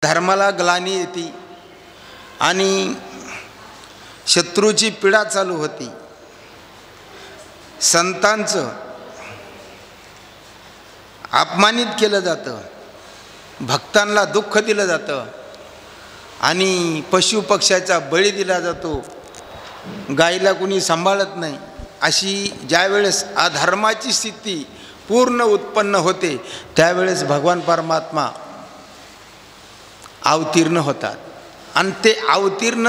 धर्माला ग्लानी येते आणि शत्रूची पीडा चालू होती. संतांचं अपमानित केलं जातं, भक्तांना दुःख दिलं जातं आणि पशु पक्ष्याचा बळी दिला जातो. गायीला कुणी सांभाळत नाही. अशी ज्यावेळेस अधर्माची स्थिती पूर्ण उत्पन्न होते त्यावेळेस भगवान परमात्मा अवतीर्ण होतात आणि ते अवतीर्ण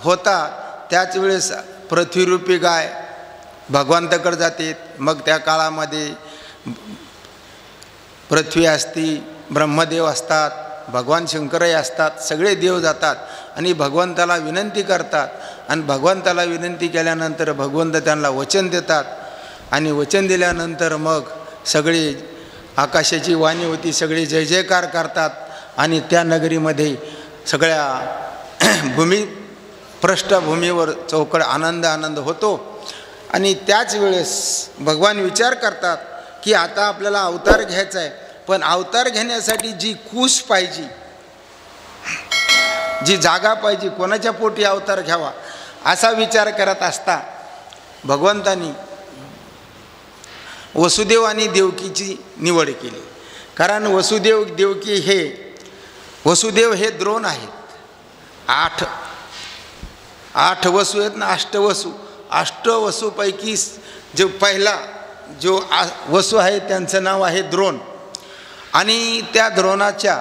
होतात त्याच वेळेस पृथ्वीरूपी गाय भगवंताकडे जाते. मग त्या काळामध्ये पृथ्वी असती, ब्रह्मदेव असतात, भगवान शंकरही असतात, सगळे देव जातात आणि भगवंताला विनंती करतात. आणि भगवंताला विनंती केल्यानंतर भगवंत त्यांना वचन देतात आणि वचन दिल्यानंतर मग सगळे आकाशाची वाणी होती, सगळे जय जयकार करतात आणि त्या नगरीमध्ये सगळ्या पृष्ठभूमीवर चौकड आनंद होतो. आणि त्याच वेळेस भगवान विचार करतात की आता आपल्याला अवतार घ्यायचा आहे, पण अवतार घेण्यासाठी जी कूस पाहिजे, जी जागा पाहिजे, कोणाच्या पोटी अवतार घ्यावा असा विचार करत असता भगवंतानी वसुदेव आणि देवकीची निवड केली. कारण वसुदेव हे द्रोण आहेत. आठ वसू आहेत ना, अष्टवसूपैकी जो पहिला जो वसू आहे त्यांचं नाव आहे द्रोण. आणि त्या द्रोणाच्या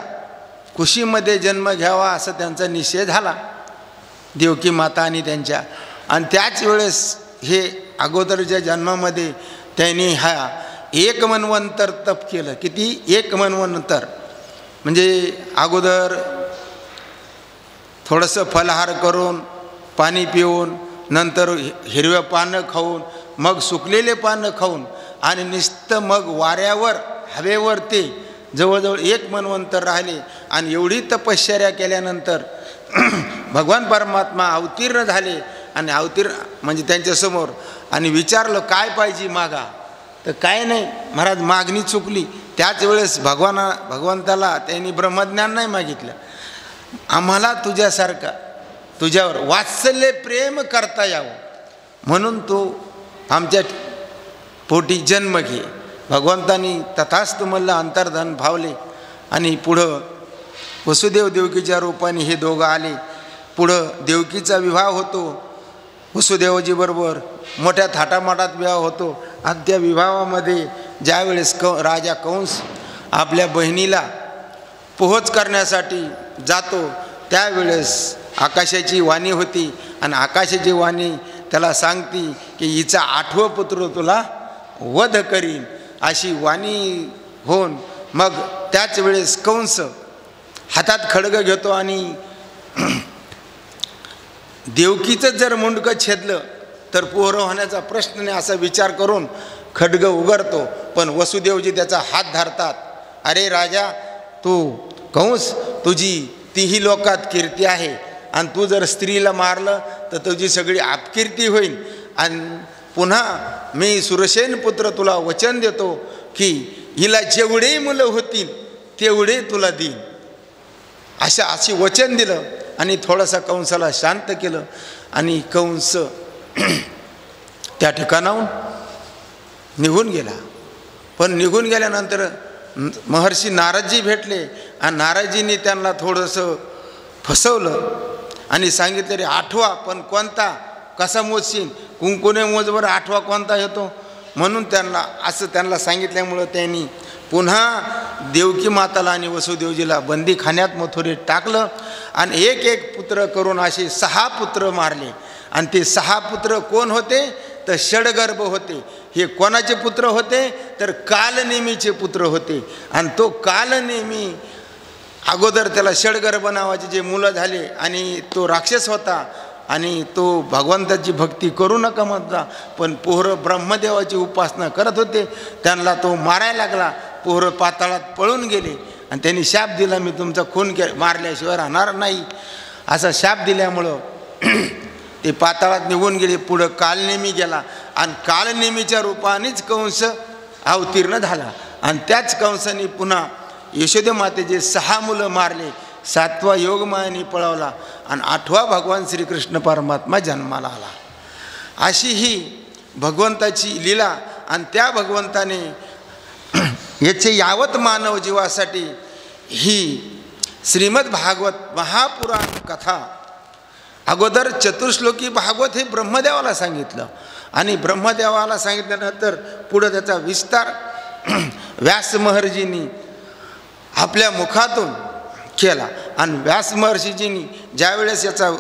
कुशीमध्ये जन्म घ्यावा असं त्यांचा निश्चय झाला, देवकी माता आणि त्यांच्या. आणि त्याच वेळेस हे अगोदरच्या जन्मामध्ये त्यांनी हा एक मनवंतर तप केलं. किती? एक मनवंतर. म्हणजे अगोदर थोडंसं फलाहार करून, पाणी पिऊन, नंतर हिरव्या पानं खाऊन, मग सुकलेले पानं खाऊन आणि नुसतं मग वाऱ्यावर हवेवर ते जवळजवळ एक मनवंतर राहिले. आणि एवढी तपश्चर्या केल्यानंतर भगवान परमात्मा अवतीर्ण झाले. आणि अवतीर्ण म्हणजे त्यांच्यासमोर आणि विचारलं काय पाहिजे मागा. तर काय नाही महाराज, मागणी चुकली. त्याच वेळेस भगवंताला त्यांनी ब्रह्मज्ञान नाही मागितलं, आम्हाला तुझ्यावर वात्सल्य प्रेम करता यावं म्हणून तू आमच्या पोटी जन्म घे. भगवंतानी तथास्तु म्हणलं, अंतर्धान भावले. आणि पुढं वसुदेव देवकीच्या रूपाने हे दोघं आले. पुढं देवकीचा विवाह होतो वसुदेवजी बरोबर, मोठ्या थाटामाटात विवाह होतो. आणि त्या विवाहामध्ये ज्यावेळेस राजा कंस आपल्या बहिणीला पोहोच करण्यासाठी जातो त्यावेळेस आकाशाची वाणी होती आणि आकाशाची वाणी त्याला सांगती की हिचा 8वं पुत्र तुला वध करीन अशी वाणी होऊन मग त्याच वेळेस कंस हातात खड्ग घेतो आणि देवकीचं जर मुंडकं छेदलं तर पोहरं होण्याचा प्रश्न नाही असा विचार करून खड्ग उघडतो. पण वसुदेवजी त्याचा हात धरतात. अरे राजा, तू कंस, तुझी तीही लोकात कीर्ती आहे आणि तू जर स्त्रीला मारलं तर तुझी सगळी अपकीर्ती होईल. आणि पुन्हा मी सुरसेन पुत्र तुला वचन देतो की हिला जेवढे मुलं होतील तेवढे तुला देईन अशी वचन दिलं. आणि थोडासा कंसाला शांत केलं आणि कंस त्या ठिकाणाहून निघून गेला. पण निघून गेल्यानंतर महर्षी नारदजी भेटले आणि नारदजींनी त्यांना थोडंसं फसवलं आणि सांगितलं रे 8वा पण कोणता, कसा मोजशील, कुंकुने मोजवर 8वा कोणता येतो म्हणून त्यांना सांगितल्यामुळं त्यांनी पुन्हा देवकी माताला आणि वसुदेवजीला बंदीखान्यात मथुरेत टाकलं. आणि एक पुत्र करून असे 6 पुत्र मारले. आणि ते 6 पुत्र कोण होते तर षडगर्भ होते. हे कोणाचे पुत्र होते तर कालनेमीचे पुत्र होते. आणि तो कालनेमी अगोदर त्याला षडगर्भ नावाचे जे मुलं झाले आणि तो राक्षस होता आणि तो भगवंताची भक्ती करू नका म्हणता. पण पोहरं ब्रह्मदेवाची उपासना करत होते, त्यांना तो मारायला लागला. पोहरं पाताळात पळून गेले आणि त्यांनी शाप दिला, मी तुमचा खून मारल्याशिवाय राहणार नाही असा शाप दिल्यामुळं ते पाताळात निघून गेले. पुढं कालनेमी गेला आणि कालनेमीच्या रूपानेच कंस अवतीर्ण झाला. आणि त्याच कंसाने पुन्हा यशोदे मातेचे 6 मुलं मारले. 7वा योगमायेने पळवला आणि 8वा भगवान श्रीकृष्ण परमात्मा जन्माला आला. अशी ही भगवंताची लीला. आणि त्या भगवंताने याचे यावत मानव जीवासाठी ही श्रीमद भागवत महापुराण कथा. अगोदर चतुर्श्लोकी भागवत हे ब्रह्मदेवाला सांगितलं आणि ब्रह्मदेवाला सांगितल्यानंतर पुढं त्याचा विस्तार व्यास महर्षींनी आपल्या मुखातून केला. आणि व्यास महर्षीजींनी ज्यावेळेस याचा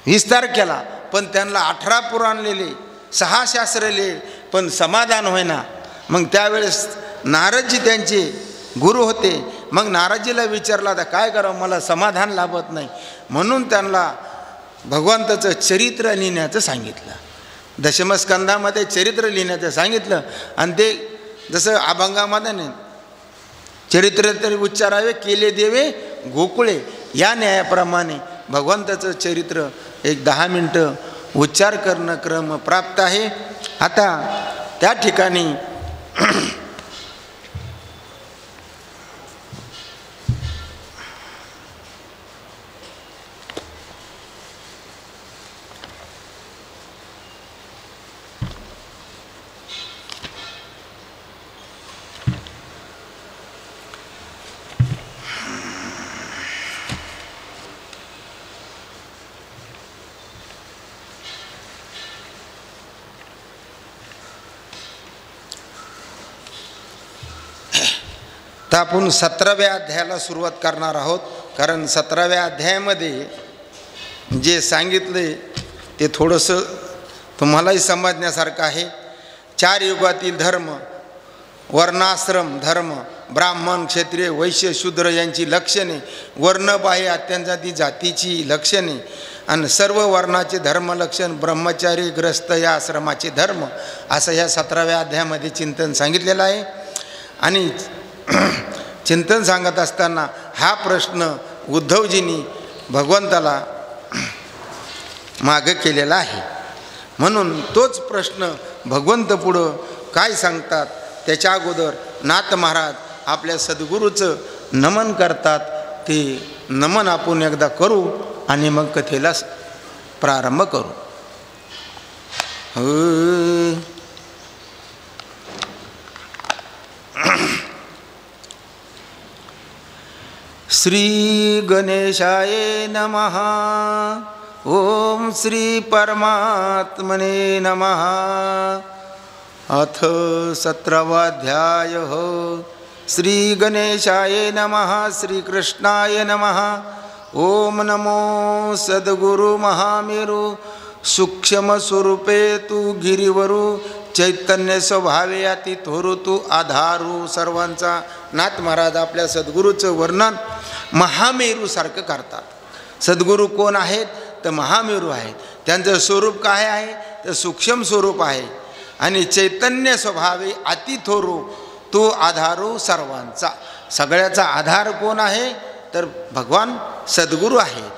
विस्तार केला पण त्यांना 18 पुराण लिहिले, 6 शास्त्र लिहिले पण समाधान होईना. मग त्यावेळेस नारदजी त्यांचे गुरु होते. मग नारदजीला विचारला आता काय करावं, मला समाधान लाभत नाही. म्हणून त्यांना भगवंताचं चरित्र लिहिण्याचं सांगितलं. दशमस्कंदामध्ये चरित्र लिहिण्याचं सांगितलं. आणि ते जसं अभंगामध्ये नाही चरित्र तरी उच्चारावे केले देवे गोकुळे, या न्यायाप्रमाणे भगवंताचं चरित्र एक 10 मिनटं उच्चार करणं क्रम प्राप्त आहे. आता त्या ठिकाणी तर आपण 17व्या अध्यायाला सुरुवात करणार आहोत. कारण 17व्या अध्यायामध्ये जे सांगितले ते थोडंसं तुम्हालाही समजण्यासारखं आहे. 4 युगातील धर्म, वर्णाश्रम धर्म, ब्राह्मण क्षत्रिय वैश्य शूद्र यांची लक्षणे, वर्णबाह्य अत्यंतादी जातीची लक्षणे आणि सर्व वर्णाचे धर्मलक्षण, ब्रह्मचारी ग्रस्त या आश्रमाचे धर्म, असं ह्या 17व्या अध्यायामध्ये चिंतन सांगितलेलं आहे. आणि चिंतन सांगत असताना हा प्रश्न उद्धवजींनी भगवंताला मागे केलेला आहे. म्हणून तोच प्रश्न भगवंत पुढं काय सांगतात त्याच्या अगोदर नाथ महाराज आपल्या सद्गुरूचं नमन करतात. ते नमन आपण एकदा करू आणि मग कथेला प्रारंभ करू. श्री गणेशाय नमः. ओम श्री परमात्मने नमः. अथ 17वाध्यायः. श्री गणेशाय नमः. श्रीकृष्णाय नमः. ओम नमो सद्गुरु महामेरु सूक्ष्म स्वरूपे तू गिरिवरू चैतन्य स्वभावे अति थोरू तू आधारू सर्वांचा. नाथ महाराज आपल्या सद्गुरूचं वर्णन महामेरूसारखं करतात. सद्गुरू कोण आहेत तर महामेरू आहेत. त्यांचं स्वरूप काय आहे तर सूक्ष्म स्वरूप आहे. आणि चैतन्य स्वभावे अति थोरू तू आधारू सर्वांचा. सगळ्याचा आधार कोण आहे तर भगवान सद्गुरू आहेत.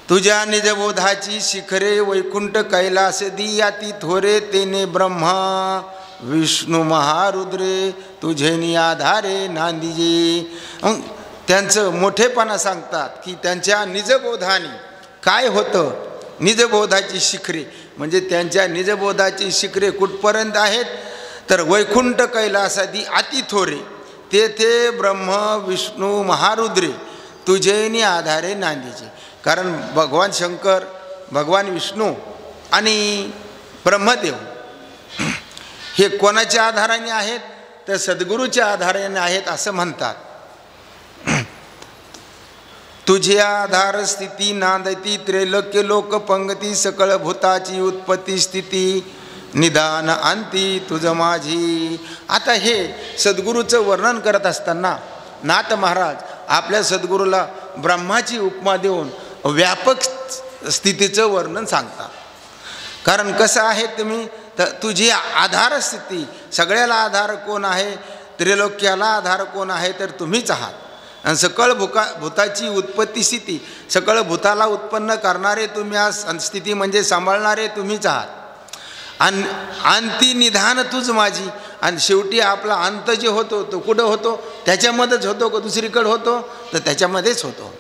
तुझ्या निजबोधाची शिखरे वैकुंठ कैलास दी अति थोरे तेने ब्रह्मा विष्णू महारुद्रे तुझेनी आधारे नांदीजे. त्यांचं मोठेपणा सांगतात की त्यांच्या निजबोधाने काय होतं. निजबोधाची शिखरे म्हणजे त्यांच्या निजबोधाची शिखरे कुठपर्यंत आहेत तर वैकुंठ कैलासादी अति थोरे तेथे ब्रह्म विष्णू महारुद्रे तुझेनी आधारे नांदीचे. कारण भगवान शंकर, भगवान विष्णू आणि ब्रह्मदेव हे कोणाच्या आधाराने आहेत तर सद्गुरूच्या आधाराने आहेत असं म्हणतात. तुझे आधार स्थिती नांदती त्रैलोक्य लोक पंगती सकळ भूताची उत्पत्ती स्थिती निदान अंती तुझ माझी. आता हे सद्गुरूचं वर्णन करत असताना नाथ महाराज आपल्या सद्गुरूला ब्रह्माची उपमा देऊन व्यापक स्थितीचं वर्णन सांगतात. कारण कसं आहे तुम्ही तर तुझी आधार स्थिती, सगळ्याला आधार कोण आहे, त्रिलोक्याला आधार कोण आहे तर तुम्हीच आहात. आणि सकळ भूताची उत्पत्ती स्थिती, सकळ भूताला उत्पन्न करणारे तुम्ही, आज स्थिती म्हणजे सांभाळणारे तुम्हीच आहात. आणि अंती निधान तुझ माझी. आणि शेवटी आपला अंत जे होतो तो कुठं होतो? त्याच्यामध्येच होतो का दुसरीकडे होतो? तर त्याच्यामध्येच होतो.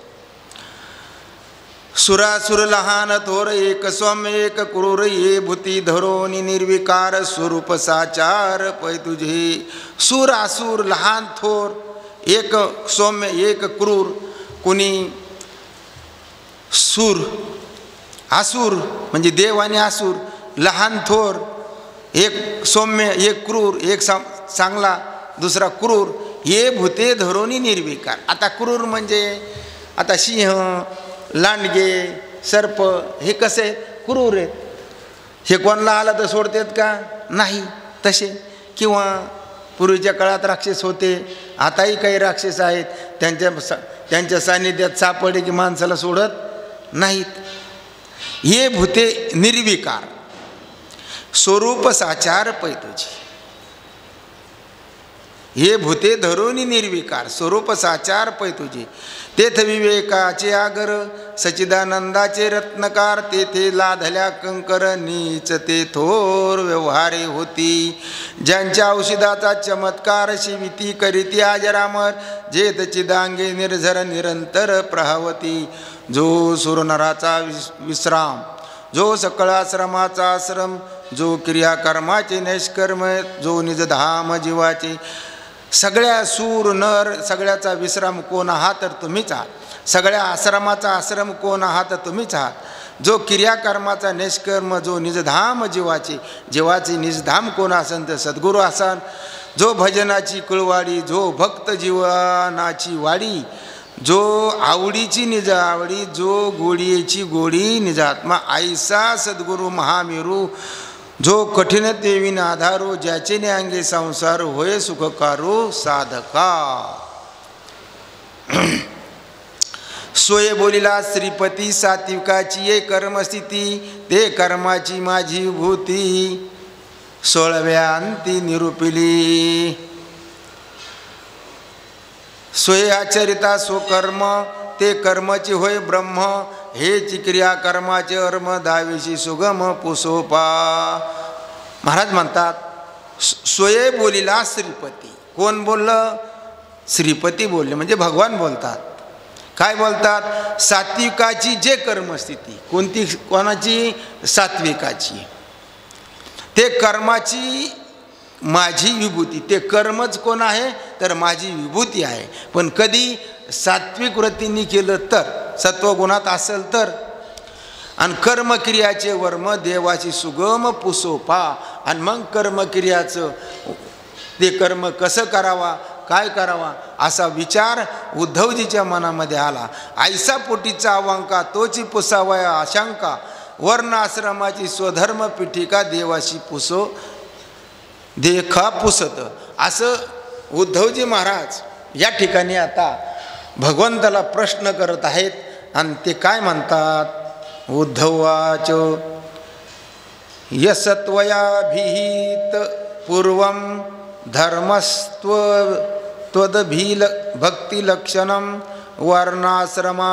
सुरासुर लहान थोर एक सौम्य एक क्रूर ये भूती धरोनी निर्विकार स्वरूप साचार पै तुझे. सुर असुर लहान थोर एक सौम्य एक क्रूर. कुणी सूर असुर म्हणजे देव आणि असुर, लहान थोर, एक सौम्य एक क्रूर, एक चांगला दुसरा क्रूर. ये भूते धरोनी निर्विकार. आता क्रूर म्हणजे आता सिंह लांडगे सर्प हे कसे क्रूर आहेत. हे कोणाला आलं तर सोडतात का? नाही तसे. किंवा पूर्वीच्या काळात राक्षस होते, आताही काही राक्षस आहेत, त्यांच्या सान्निध्यात सापडले की माणसाला सोडत नाहीत. ये भूते निर्विकार स्वरूप साचार पै तुझी. हे भूते धरोनी निर्विकार स्वरूप साचार पै तुझे. तेथ विवेकाचे आगर सच्चिदानंदाचे रत्नकार. तेथे लाधल्या कंकर नीच ते थोर व्यवहारे होती. ज्यांच्या औषधाचा चमत्कार शिविती करीती आजरामर. जेत चिदांगे निर्झर निरंतर प्रहावती. जो सुरनराचा विश्राम, जो सकळ आश्रमाचा आश्रम, जो क्रियाकर्माचे निष्कर्म, जो निजधाम जीवाचे. सगळ्या सूर नर सगळ्याचा विश्राम कोण आहात तर तुम्हीच आहात. सगळ्या आश्रमाचा आश्रम कोण आहात तर तुम्हीच आहात. जो क्रियाकर्माचा निष्कर्म, जो निजधाम जीवाचे निजधाम कोण असन तर सद्गुरू असन. जो भजनाची कुळवाडी, जो भक्त जीवनाची वाडी, जो आवडीची निज आवडी, जो गोडीची गोडी निजात्मा. ऐसा सद्गुरू महामेरू, जो कठीण देवीन आधारो, ज्याचे ने अंगे संसार होय सुखकारो साधका. सोये बोलिला श्रीपती सात्विकाची ये कर्मस्थिती. ते कर्माची माझी भूती 16व्या अंती निरूपिली. सोये आचरिता स्वकर्म, ते कर्मची होय ब्रह्म. हेची क्रिया कर्माचे अर्म दाविशी सुगम पुसोपा. महाराज म्हणतात सोये बोलिला श्रीपती. कोण बोललं? श्रीपती बोलले म्हणजे भगवान बोलतात. काय बोलतात? सात्विकाची जे कर्मस्थिती. कोणती? कोणाची? सात्विकाची. ते कर्माची माझी विभूती. ते कर्मच कोण आहे तर माझी विभूती आहे. पण कधी? सात्विक वृत्तींनी केलं तर, सत्वगुणात असेल तर. आणि कर्मक्रियाचे वर्म देवाची सुगम पुसोपा. आणि मग कर्मक्रियाचं ते कर्म कसं करावा, काय करावा असा विचार उद्धवजीच्या मनामध्ये आला. ऐसा पोटीचा अवांका तोची पुसावया आशंका. वर्ण आश्रमाची स्वधर्म पीठिका देवाशी पुसो देखा पुसत. असं उद्धवजी महाराज या ठिकाणी आता भगवंताला प्रश्न करत आहेत. आणि ते काय म्हणतात? उद्धवाच यसत्वया भीत पूर्वं धर्मस्त्व त्वदभील भक्तिलक्षणं वर्णाश्रमाचार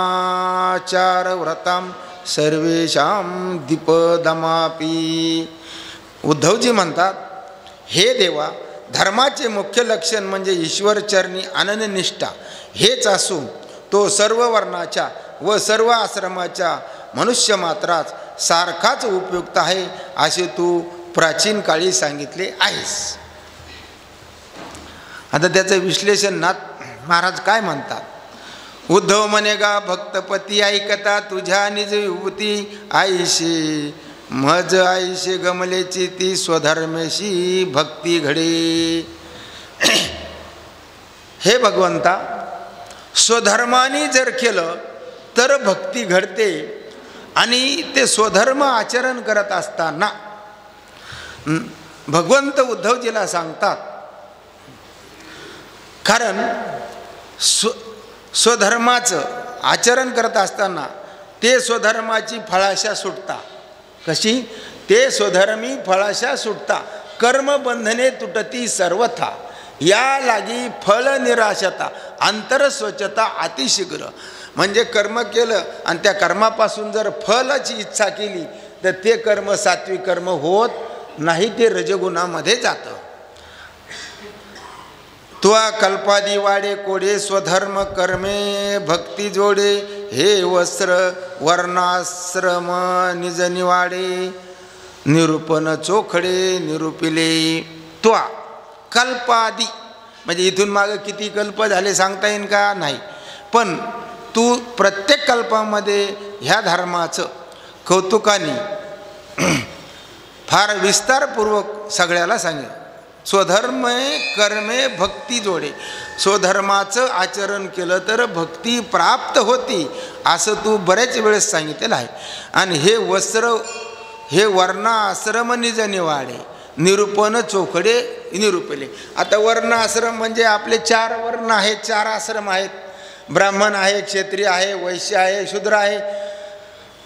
व्रतं सर्वेषां दीपदमापी. उद्धवजी म्हणतात हे देवा, धर्माचे मुख्य लक्षण म्हणजे ईश्वरचरणी अनन्यनिष्ठा हेच असून तो सर्व वर्णाच्या व सर्व आश्रमाच्या मनुष्य मात्राच सारखाच उपयुक्त आहे असे तू प्राचीन काळी सांगितले आहेस. आता त्याचं विश्लेषण नाथ महाराज काय म्हणतात? उद्धव म्हणेगा भक्तपती ऐकता तुझ्या निज विभूती आईशे मज आईशे गमलेची ती स्वधर्मेशी भक्ती घडे. हे भगवंता, स्वधर्माने जर केलं तर भक्ती घडते. आणि ते स्वधर्म आचरण करत असताना भगवंत उद्धवजीला सांगतात, कारण स्वधर्माचं आचरण करत असताना ते स्वधर्माची फळाशा सुटता. कशी? ते स्वधर्मी फळाशा सुटता. कर्मबंधने तुटती सर्वथा या लागी फळ निराशता अंतर स्वच्छता अतिशीघ्र. म्हणजे कर्म केलं आणि त्या कर्मापासून जर फळाची इच्छा केली तर ते कर्म सात्विक कर्म होत नाही, ते रजगुणामध्ये जातं. त्वा कल्पादी वाडे कोडे स्वधर्म कर्मे भक्ती जोडे हे वस्त्र वर्णाश्रम निज निवाडे निरूपण चोखडे निरूपिले त्वा कल्पादी म्हणजे इथून मागं किती कल्प झाले सांगता येईल का नाही, पण तू प्रत्येक कल्पामध्ये ह्या धर्माचं कौतुकाने फार विस्तारपूर्वक सगळ्याला सांगेल. स्वधर्मे कर्मे भक्ती जोडे, स्वधर्माचं आचरण केलं तर भक्ती प्राप्त होती असं तू बऱ्याच वेळेस सांगितलेलं आहे. आणि हे वस्त्र हे वर्ण आश्रम निज निवाडे निरूपण चोखडे निरूपले. आता वर्ण आश्रम म्हणजे आपले 4 वर्ण आहेत, 4 आश्रम आहेत. ब्राह्मण आहे, क्षत्रिय आहे, वैश्य आहे, शूद्र आहे,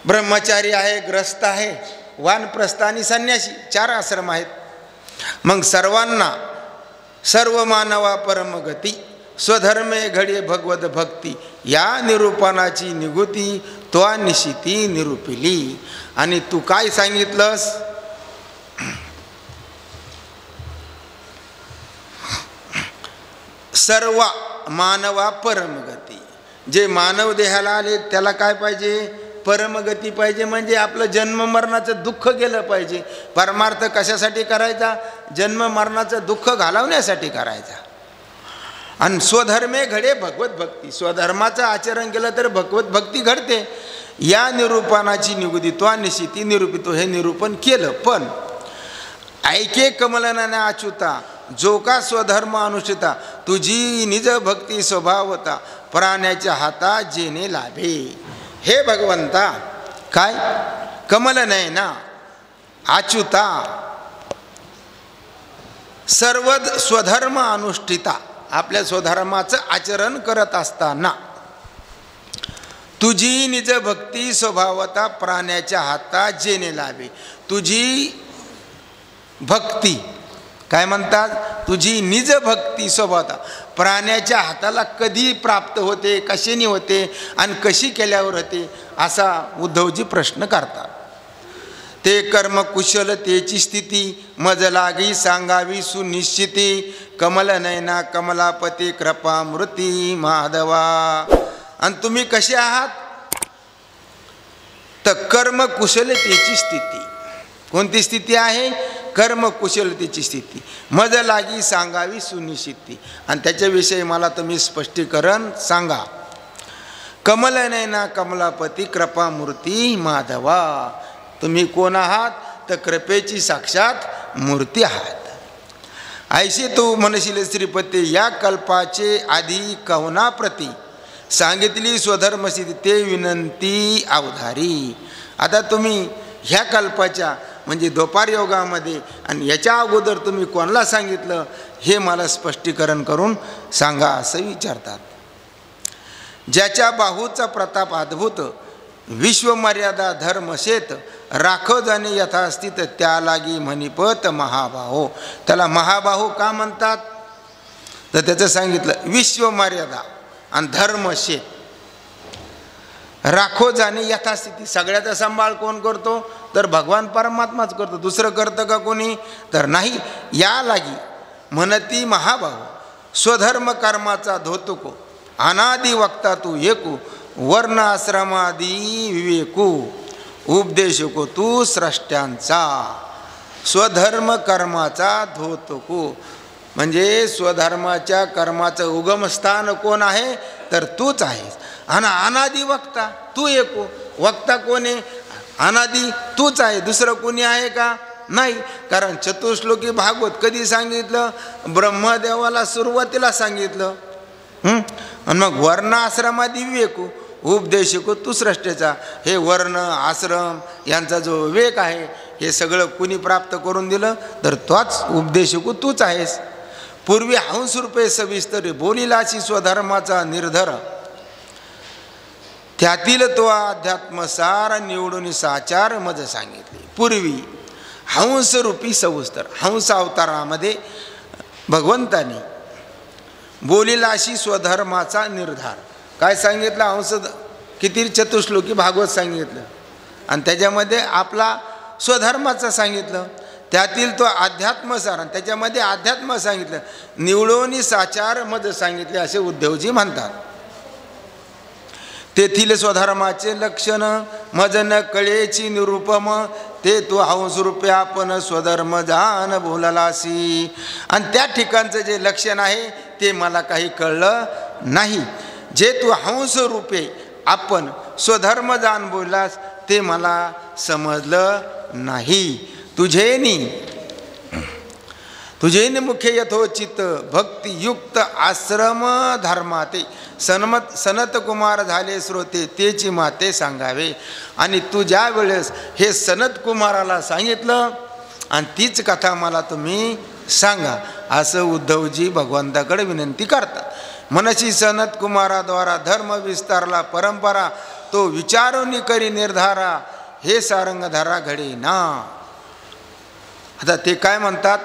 ब्रह्मचारी आहे, ग्रस्त आहे, वानप्रस्थ आणि संन्यासी 4 आश्रम आहेत. मग सर्वांना सर्व मानवा परमगती स्वधर्मे घडे भगवत भक्ती या निरूपणाची निगुती त्वा निशिती निरूपिली. आणि तू काय सांगितलंस, सर्व मानवा परमगती. जे मानव देहाला आले त्याला काय पाहिजे, परमगती पाहिजे. म्हणजे आपलं जन्म मरणाचं दुःख गेलं पाहिजे. परमार्थ कशासाठी करायचा, जन्म मरणाचं दुःख घालवण्यासाठी करायचा. आणि स्वधर्मे घडे भगवत भक्ती, स्वधर्माचं आचरण केलं तर भगवत भक्ती घडते. या निरूपणाची निगुदित्वा निशिती निरूपितो हे निरूपण केलं. पण ऐके कमलनाने अच्युता जो का स्वधर्म अनुष्ठिता तुझी निज भक्ती स्वभावता प्राण्याच्या हाता जेने लाभे. हे भगवंता काय कमल नाही ना अच्युता सर्व स्वधर्म अनुष्ठिता आपल्या स्वधर्माचं आचरण करत असताना तुझी निज भक्ती स्वभावता प्राण्याच्या हाता जेने लाभे. तुझी भक्ती काय म्हणतात, तुझी निज भक्ती स्वभावता प्राण्याच्या हाताला कधी प्राप्त होते, कशाने होते आणि कशी केल्यावर होते असा उद्धवजी प्रश्न करतात. ते कर्म कुशलतेची स्थिती मज लागी सांगावी सुनिश्चिती कमल नयना कमलापती कृपा मृती माधवा. आणि तुम्ही कसे आहात, तर कर्म कुशलतेची स्थिती. कोणती स्थिती आहे, कर्म कुशलतेची स्थिती. मज लागी सांगावी सुनिश्चिती. आणि त्याच्याविषयी मला तुम्ही स्पष्टीकरण सांगा. कमल नयना कमलापती कृपा मूर्ती माधवा. तुम्ही कोण आहात, तर कृपेची साक्षात मूर्ती आहात. ऐशी तू म्हणशील श्रीपती या कल्पाचे आधी कवनाप्रती सांगितली स्वधर्मसिद्धी ते विनंती अवधारी. आता तुम्ही ह्या कल्पाच्या म्हणजे द्वापार योगामध्ये आणि याच्या अगोदर तुम्ही कोणाला सांगितलं हे मला स्पष्टीकरण करून सांगा असं विचारतात. ज्याच्या बाहूचा प्रताप अद्भुत विश्वमर्यादा धर्मशेत राखो जाणे यथास्थित त्या लागी म्हणिपत महाबाहो. त्याला महाबाहो का म्हणतात, तर त्याचं सांगितलं विश्वमर्यादा आणि धर्मशेत राखो जाणे यथास्थिती. सगळ्याचा सांभाळ कोण करतो, तर भगवान परमात्माच करतो. दुसरं करतं का कोणी, तर नाही. या लागी म्हणती महाभाव स्वधर्म कर्माचा धोतको अनादि वक्ता तू एकू वर्ण आश्रमादी विवेकू उपदेशको तू स्रष्ट्यांचा. स्वधर्म कर्माचा धोतको म्हणजे स्वधर्माच्या कर्माचं उगमस्थान कोण आहे, तर तूच आहेस. आणि अनादि वक्ता तू एको. वक्ता कोण आहे, अनादि तूच आहे, दुसरं कोणी आहे का, नाही. कारण चतुश्लोकी भागवत कधी सांगितलं, ब्रह्मदेवाला सुरुवातीला सांगितलं. आणि मग वर्ण आश्रमादी विवेकू उपदेशको तू सृष्टीचा. हे वर्ण आश्रम यांचा जो विवेक आहे हे सगळं कुणी प्राप्त करून दिलं, तर तोच उपदेशको तूच आहेस. पूर्वी हंस रूपे सविस्तर बोलिलाशी स्वधर्माचा निर्धार त्यातील तो अध्यात्मसार निवडून साचार मज सांगितले. पूर्वी हंस रूपी सविस्तर हंस अवतारामध्ये भगवंतानी बोलिलाशी स्वधर्माचा निर्धार काय सांगितलं, हंस किती चतुश्लोकी भागवत सांगितलं आणि त्याच्यामध्ये आपला स्वधर्माचं सांगितलं. त्यातील तो अध्यात्मसार, आणि त्याच्यामध्ये अध्यात्म सांगितलं, निवळोनी साचार मज सांगितले असे उद्धवजी म्हणतात. तेथील स्वधर्माचे लक्षण मज न कळेची निरूपम, ते तू हंस रूपे आपण स्वधर्म जान बोललासी. आणि त्या ठिकाणचं जे लक्षण आहे ते मला काही कळलं नाही. जे तू हंस रूपे आपण स्वधर्म जान बोललास ते मला समजलं नाही. तुझेनी मुख्य यथोचित भक्तियुक्त आश्रम धर्माते सनत कुमार झाले श्रोते, तेची माते सांगावे. आणि तू ज्या वेळेस हे सनत कुमाराला सांगितलं आणि तीच कथा मला तुम्ही सांगा, असं उद्धवजी भगवंताकडे विनंती करतात. मनशी सनत कुमाराद्वारा धर्म विस्तारला परंपरा, तो विचारून करी निर्धारा, हे सारंग धरा घडे ना. आता ते काय म्हणतात,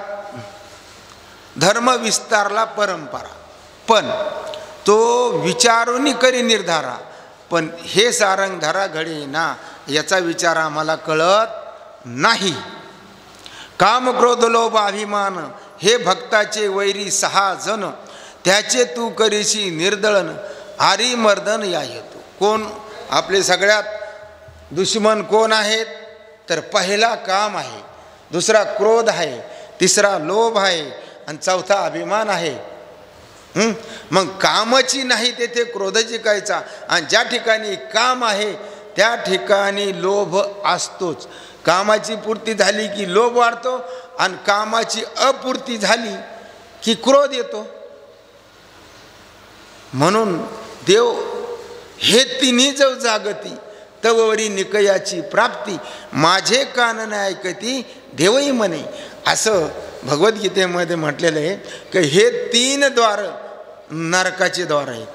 धर्म विस्तारला परंपरा, पण तो विचारून करी निर्धारा, पण हे सारंग धरा घडे ना, याचा विचार आम्हाला कळत नाही. काम क्रोध लोभ अभिमान हे भक्ताचे वैरी 6 जण, त्याचे तू करीशी निर्दळन आरी मर्दन या हेतू. कोण आपले सगळ्यात दुश्मन कोण आहेत, तर पहिला काम आहे, दुसरा क्रोध आहे, तिसरा लोभ आहे, आणि चौथा अभिमान आहे. मग कामाची नाही तेथे क्रोध जिंकायचा, आणि ज्या ठिकाणी काम आहे त्या ठिकाणी लोभ असतोच. कामाची पूर्ती झाली की लोभ वाढतो, आणि कामाची अपूर्ती झाली की क्रोध येतो. म्हणून देव हे तिन्ही जव जागती, तवरी निकयाची प्राप्ती, माझे कान न ऐकती देवही म्हणे, असं भगवद्गीतेमध्ये म्हटलेलं आहे की हे 3 द्वार नरकाचे द्वार आहेत.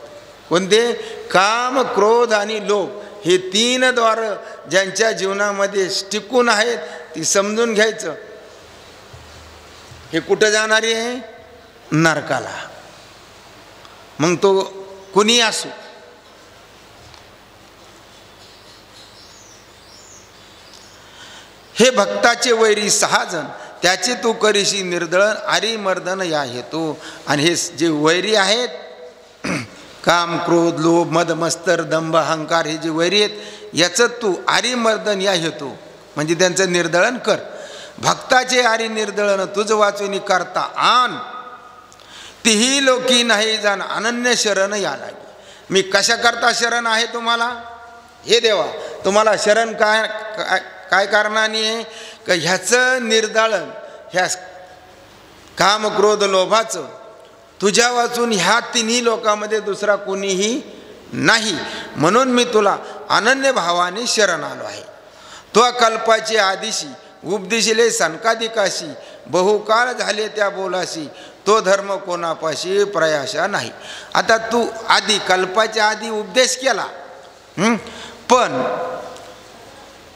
कोणते? काम, क्रोध आणि लोभ, हे 3 द्वार ज्यांच्या जीवनामध्ये टिकून आहेत ती समजून घ्यायचं. हे कुठं जाणारी आहे? नरकाला. मग तो कुणी असो. हे भक्ताचे वैरी 6 जण, त्याचे तू करीशी निर्दळन आरी मर्दन या हेतू. आणि हे जे वैरी आहेत, काम क्रोध लोभ मद मत्सर दंभ अहंकार, हे जे वैरी आहेत, याचं तू आरी मर्दन या हेतू म्हणजे त्यांचं निर्दळन कर. भक्ताचे आरी निर्दळन तुझ वाचून करता आन, तीही लोकी नाही जाण अनन्य शरण या लागे. मी कशा करता शरण आहे तुम्हाला? हे देवा, तुम्हाला शरण काय कारणाने आहे? का ह्याचं निर्दळन, ह्या काम क्रोध लोभाचं तुझ्या वाचून ह्या 3 लोकांमध्ये दुसरा कोणीही नाही. म्हणून मी तुला अनन्य भावाने शरण आलो आहे. तो कल्पाची आदिशी उपदेशिले सनकादिकाशी, बहुकाळ झाले त्या बोलाशी, तो धर्म कोणापाशी प्रयाशा नाही. आता तू आधी कल्पाच्या आधी उपदेश केला, पण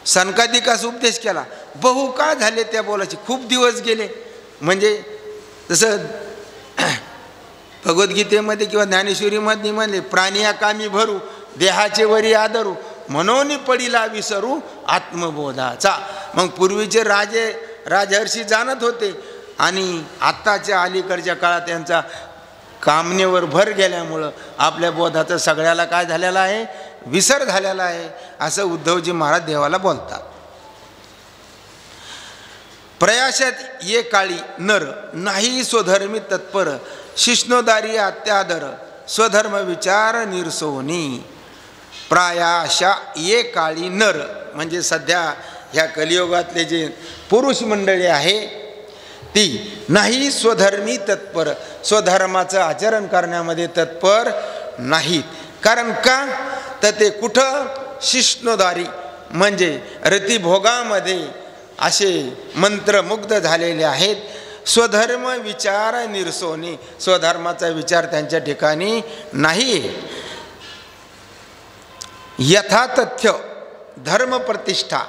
सनकादिकास उपदेश केला, बहुकाळ झाले त्या बोलाशी, खूप दिवस गेले. म्हणजे जसं भगवद्गीतेमध्ये किंवा ज्ञानेश्वरीमध्ये म्हणले, प्राणिया कामी भरू देहाचे वरी आदरू, म्हणून पडिला विसरू आत्मबोधाचा. मग पूर्वीचे राजहर्षी जाणत होते, आणि आत्ताच्या अलीकडच्या काळात त्यांचा कामनेवर भर गेल्यामुळं आपल्या बोधाचं सगळ्याला काय झालेलं आहे? विसर झालेला आहे, असं उद्धवजी महाराज देवाला बोलतात. प्रयाशात ये काळी नर नाही स्वधर्मी तत्पर, शिष्णोदारी अत्यादर स्वधर्म विचार निरसोनी. प्रायाशा ये काळी नर म्हणजे सध्या ह्या कलियुगातले जे पुरुष मंडळी आहे ती नाही स्वधर्मी तत्पर, स्वधर्माचं आचरण करण्यामध्ये तत्पर नाहीत. कारण का? तर ते कुठं? शिष्णोदारी म्हणजे रतिभोगामध्ये असे मंत्रमुग्ध झालेले आहेत. स्वधर्म विचार निरसोनी, स्वधर्माचा विचार त्यांच्या ठिकाणी नाही. यथातथ्य धर्म प्रतिष्ठा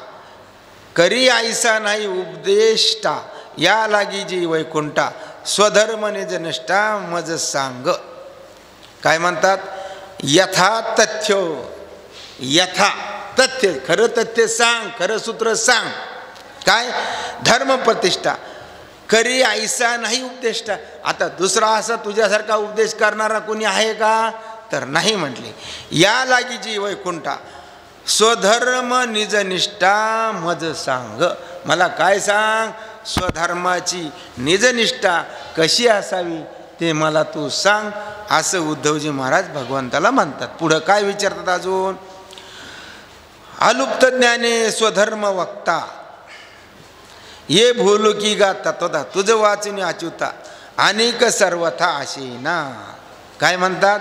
करी आईसा नाही उपदेष्टा, या लागी जी वैकुंठा स्वधर्म निज निष्ठा मज सांग. काय म्हणतात? यथातथ्य, यथा तथ्य, खरं तथ्य सांग, खरं सूत्र सांग. काय? धर्म प्रतिष्ठा करी ऐसा नाही उपदेष्टा. आता दुसरा असा तुझ्यासारखा उपदेश करणारा कोणी आहे का, तर नाही म्हटले. या लागीची वैकुंठा स्वधर्म निजनिष्ठा मज सांग. मला काय सांग, स्वधर्माची निजनिष्ठा कशी असावी ते मला तू सांग, असं उद्धवजी महाराज भगवंताला म्हणतात. पुढं काय विचारतात अजून, अलुप्त ज्ञाने स्वधर्म वक्ता ये भूलू की गा तत्वता तुझं वाचून अच्युता अनेक सर्वथा आशेना. काय म्हणतात,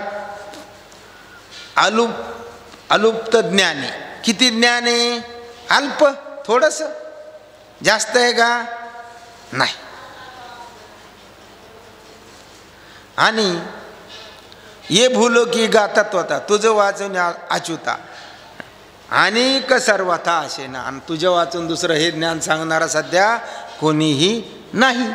अलुप्त ज्ञाने. किती ज्ञान आहे, अल्प, थोडंसं, जास्त आहे का, नाही. आणि ये भूलो की गा तत्वता तुझं वाचून अच्युता अनेक सर्वथा आशेना. आणि तुझं वाचून दुसरं हे ज्ञान सांगणारा सध्या कोणीही नाही.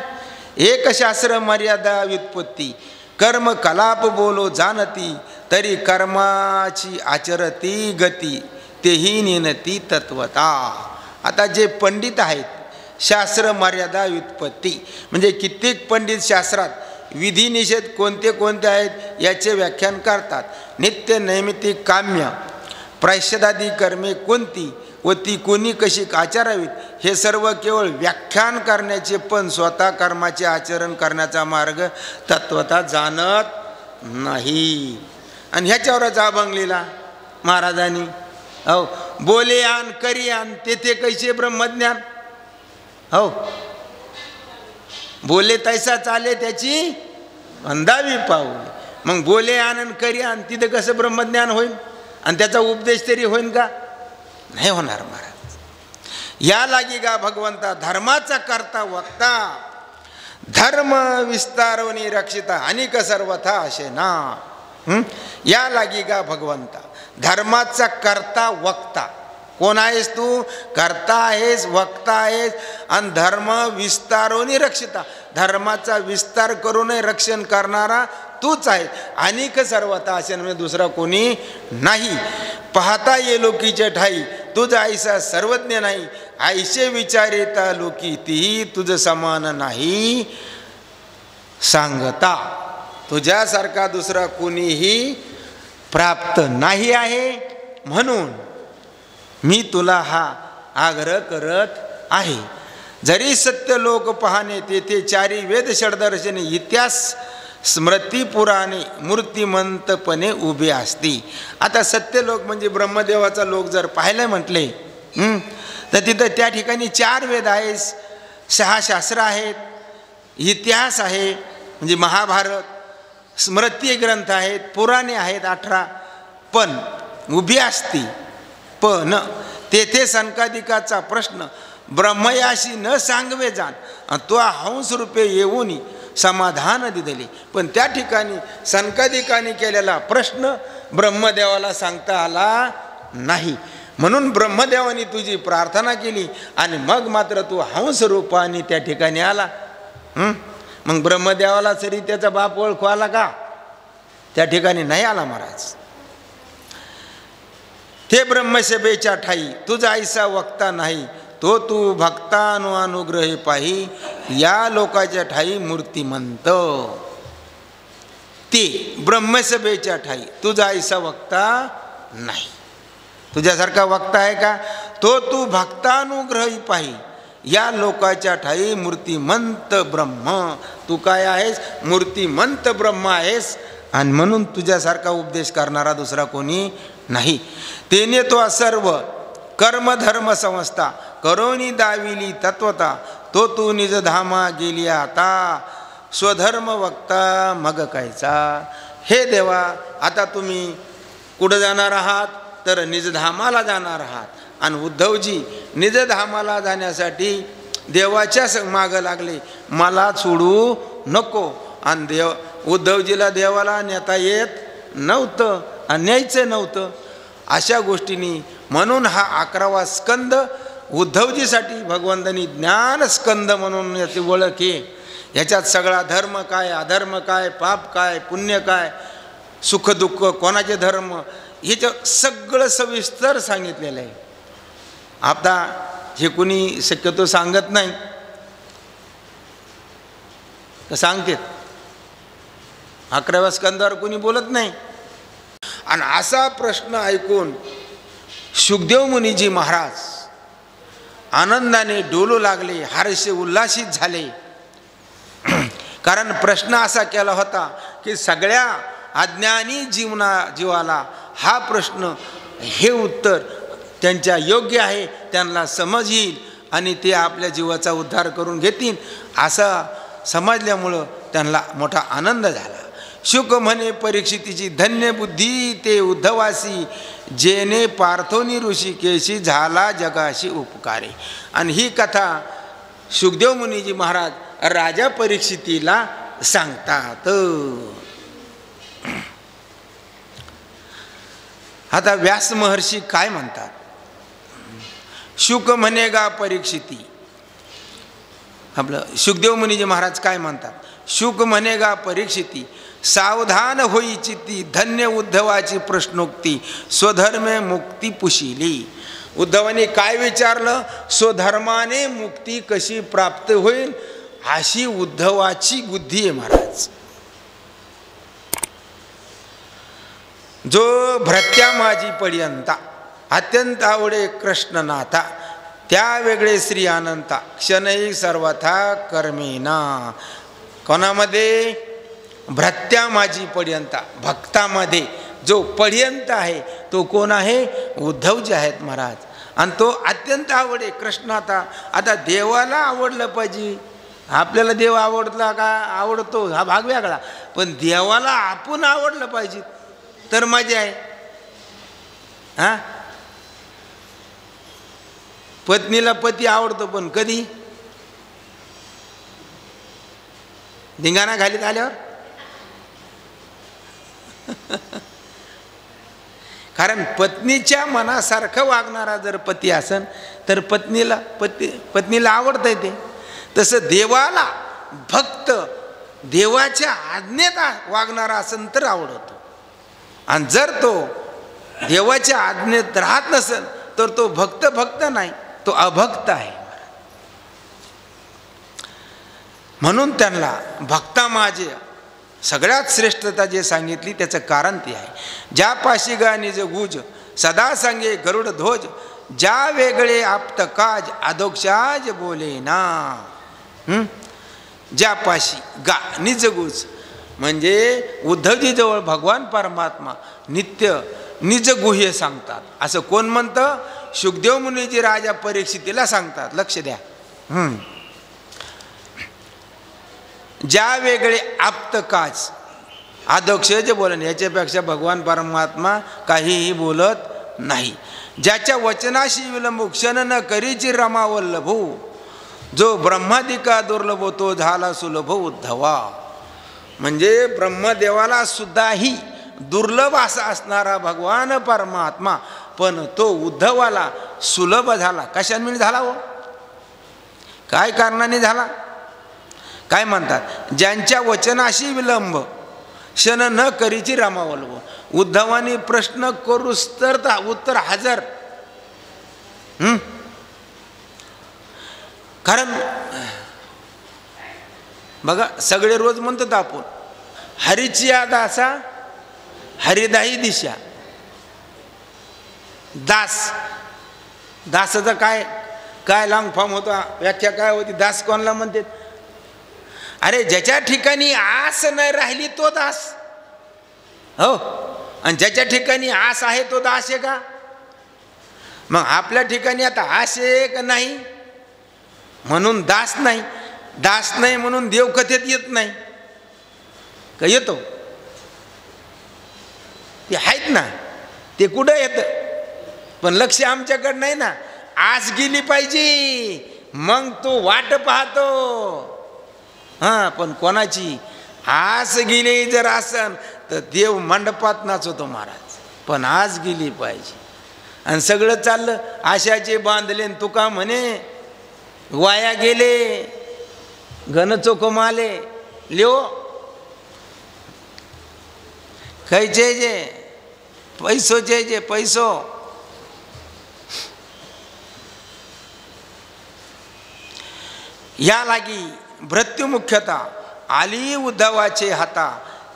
एक शास्त्र मर्यादा व्युत्पत्ती कर्म कलाप बोलो जाणती तरी कर्माची आचरती गती तेही नेनती तत्वता. आता जे पंडित आहेत, शास्त्र मर्यादा व्युत्पत्ती म्हणजे कित्येक पंडित शास्त्रात विधी निषेध कोणते कोणते आहेत याचे व्याख्यान करतात. नित्य नैमित्तिक काम्य प्रायश्चितादी कर्मे कोणती व ती कोणी कशी आचरावीत हे सर्व केवळ व्याख्यान करण्याचे, पण स्वतः कर्माचे आचरण करण्याचा मार्ग तत्वता जाणत नाही. आणि ह्याच्यावरच अभंग लिहिला महाराजांनी. हो, बोले आन करी आन तेथे कैसे ब्रह्मज्ञान. हो, बोले तैसा चाले त्याची अंदावी पाऊल. मग बोले आन करी आन तिथे कसं ब्रह्मज्ञान होईल, आणि त्याचा उपदेश तरी होईल का, नाही होणार महाराज. या लागी गा भगवंता धर्माचा करता वक्ता धर्म विस्तारवणी रक्षिता अनेक सर्वथा आशेना. या लागी गा भगवंता धर्माचा करता वक्ता. कोण आहेस तू, करता आहेस, वक्ता आहेस, आणि धर्म विस्तारोनी रक्षिता धर्माचा विस्तार करूनही रक्षण करणारा तूच आहे. अनेक सर्वथा आशेना म्हणजे दुसरा कोणी नाही. पाहता ये लोकीच्या ठाई तुझ ऐसा सर्वज्ञ नाही ऐसे विचारिता लोकी तीही तुझ समान नाही सांगता. तुझ्यासारखा दुसरा कोणीही प्राप्त नाही आहे, म्हणून मी तुला हा आग्रह करत आहे. जरी सत्य लोक पाहणे तेथे चारी वेद षडदर्शने इतिहास स्मृती पुराणे मूर्तिमंतपणे उभे असती. आता सत्यलोक म्हणजे ब्रह्मदेवाचा लोक जर पाहायला म्हटले तर तिथं त्या ठिकाणी 4 वेद आहेत, 6 शास्त्र आहेत, इतिहास आहे म्हणजे महाभारत, स्मृती ग्रंथ आहेत, पुराणे आहेत 18, पण उभी असती. पण तेथे सनकादिकाचा प्रश्न ब्रह्मयाशी न सांगवे जाण तो हंस रूपे येऊन समाधान दिले. पण त्या ठिकाणी सनकादिकांनी केलेला प्रश्न ब्रह्मदेवाला सांगता आला नाही, म्हणून ब्रह्मदेवानी तुझी प्रार्थना केली आणि मग मात्र तू हंस रूपाने त्या ठिकाणी आला. मग ब्रह्मदेवाला तरी त्याचा बाप ओळखू आला का, त्या ठिकाणी नाही आला महाराज. ते ब्रह्मसभेच्या ठाई तुझा ऐसा वक्ता नाही तो तू भक्तानु अनुग्रहे पाही या लोकाच्या ठाई मूर्तिमंत. ते ब्रह्मसभेच्या ठाई तुझा ऐसा वक्ता नाही. तुझ्यासारखा वक्ता आहे का, तो तू भक्तानुग्रही पाही या लोकाच्या ठाई मूर्तिमंत ब्रह्म. तू काय आहेस, मूर्तिमंत ब्रह्म आहेस, आणि म्हणून तुझ्यासारखा उपदेश करणारा दुसरा कोणी नाही. तेने तो सर्व कर्म धर्म संस्था करोनी दाविली तत्वता तो तू निज धामा गेली आता स्वधर्म वक्ता मग कायचा. हे देवा, आता तुम्ही कुठं जाणार आहात, तर निजधामाला जाणार आहात. आणि उद्धवजी निजधामाला जाण्यासाठी देवाच्या मागं लागले, मला सोडू नको. आणि उद्धवजीला देवाला नेता येत नव्हतं आणि न्यायचं नव्हतं. अशा गोष्टींनी म्हणून हा 11वा स्कंद उद्धवजीसाठी भगवंतांनी ज्ञानस्कंद म्हणून याची ओळख आहे. याच्यात सगळा धर्म काय, अधर्म काय, पाप काय, पुण्य काय, सुख दुःख, कोणाचे धर्म, ह्याचं सगळं सविस्तर सांगितलेलं आहे. आता हे कोणी शक्यतो सांगत नाही, तर सांगतेत. 11व्या स्कंदावर कोणी बोलत नाही. आणि असा प्रश्न ऐकून शुकदेव मुनीजी महाराज आनंदाने डोलू लागले, हर्षे उल्हासित झाले. कारण प्रश्न असा केला होता की सगळ्या अज्ञानी जीवाला हा प्रश्न, हे उत्तर त्यांच्या योग्य आहे, त्यांना समज येईल आणि ते आपल्या जीवाचा उद्धार करून घेतील असं समजल्यामुळं त्यांना मोठा आनंद झाला. शुक म्हणे परीक्षितीची धन्य बुद्धी ते उद्धवासी, जेने पार्थोनी ऋषिकेशी झाला जगाशी उपकारे. आणि ही कथा शुकदेव मुनीजी महाराज राजा परीक्षितीला सांगतात. आता व्यास महर्षी काय म्हणतात? शुक म्हणेगा परीक्षिती. आपलं शुकदेव मुनीजी महाराज काय म्हणतात? शुक म्हणेगा परीक्षिती, सावधान होई चित्ती, धन्य उद्धवाची प्रश्नोक्ती, स्वधर्मे मुक्ती पुशिली. उद्धवाने काय विचारलं? स्वधर्माने मुक्ती कशी प्राप्त होईल अशी उद्धवाची बुद्धी आहे महाराज. जो भ्रत्या माझी पर्यंता, अत्यंत आवडे कृष्णनाथा, त्या वेगळे श्री अनंता, क्षणही सर्वथा कर्मेना. कोणामध्ये? भ्रत्या माझी पर्यंता, भक्तामध्ये जो पर्यंत आहे तो कोण आहे? उद्धवजी आहेत महाराज. आणि तो अत्यंत आवडे कृष्णाता. आता देवाला आवडलं पाहिजे. आपल्याला देव आवडला का आवडतो हा भाग वेगळा, पण देवाला आपण आवडलं पाहिजे तर मजा आहे. हा, पत्नीला पती आवडतो पण कधी? धिंगाणा घालीत आल्यावर. कारण पत्नीच्या मनासारखं वागणारा जर पती असन तर पत्नीला आवडतंय ते. तसं देवाला भक्त देवाच्या आज्ञेत वागणारा असन तर आवडतो. आणि जर तो देवाच्या आज्ञेत राहत नसेल तर तो भक्त नाही, तो अभक्त आहे. म्हणून त्यांना भक्ता माझे सगळ्यात श्रेष्ठता जे सांगितली त्याचं कारण ते आहे. ज्या पाशी गा निज गुज सदा सांगे गरुड ध्वज, ज्या वेगळे आप्त काज अधोक्षाज बोले ना. ज्या पाशी गा निज गुज म्हणजे उद्धवजीजवळ भगवान परमात्मा नित्य निज गुह्य सांगतात. असं कोण म्हणतं? शुकदेव मुनीजी राजा परीक्षितीला सांगतात. लक्ष द्या. ज्या वेगळे आप्त काज अधोक्षज बोलन, याच्यापेक्षा भगवान परमात्मा काहीही बोलत नाही. ज्याच्या वचनाशी विलंब क्षण न करीची रमा वल्लभो, जो ब्रह्मादिका दुर्लभो तो झाला सुलभ उद्धवा. म्हणजे ब्रह्मदेवाला सुद्धाही दुर्लभ असा असणारा भगवान परमात्मा, पण तो उद्धवाला सुलभ झाला. कशाने झाला हो? काय कारणाने झाला? काय म्हणतात? ज्यांच्या वचनाशी विलंब क्षण न करीची रमावल्लभ. उद्धवाने प्रश्न करूस तर उत्तर हजर. कारण बघा, सगळे रोज म्हणतात आपण हरीची दासा हरिदाही दिशा. दासाचा काय लॉंग फॉर्म होता, व्याख्या काय होती? दास कोणाला म्हणतात? अरे ज्याच्या ठिकाणी आस नाही राहिली तो दास हो, आणि ज्याच्या ठिकाणी आस आहे तो दास आहे का? मग आपल्या ठिकाणी आता आस आहे का नाही म्हणून दास नाही. दास नाही म्हणून देवकथेत येत नाही का? येतो. ते आहेत ना, ते कुठं येतं, पण लक्ष आमच्याकडं नाही ना. आस गेली पाहिजे मग तो वाट पाहतो. हां, पण कोणाची आस गेली जर असन तर देव मंडपात नाचवतो महाराज. पण आस गेली पाहिजे. आणि सगळं चाललं आशाचे बांधले, तुका म्हणे वाया गेले घन चोख माले लिओ. खायचे जे पैसोचे जे पैसो. या लागी मृत्यू मुख्यता आली उद्धवाचे हाता,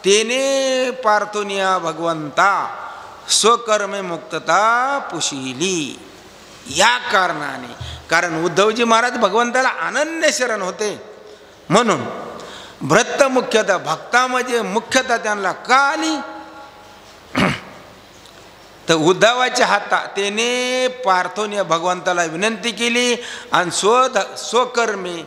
तेने पार्थुनिया भगवंता, स्वकर्मे मुक्तता पुशिली. या कारणाने, कारण उद्धवजी महाराज भगवंताला अनन्य शरण होते, म्हणून भक्त मुख्यतः भक्तामध्ये मुख्यतः त्यांना का आली, तर उद्धवाच्या हाता त्याने पार्थोनिया भगवंताला विनंती केली आणि स्वकर्मे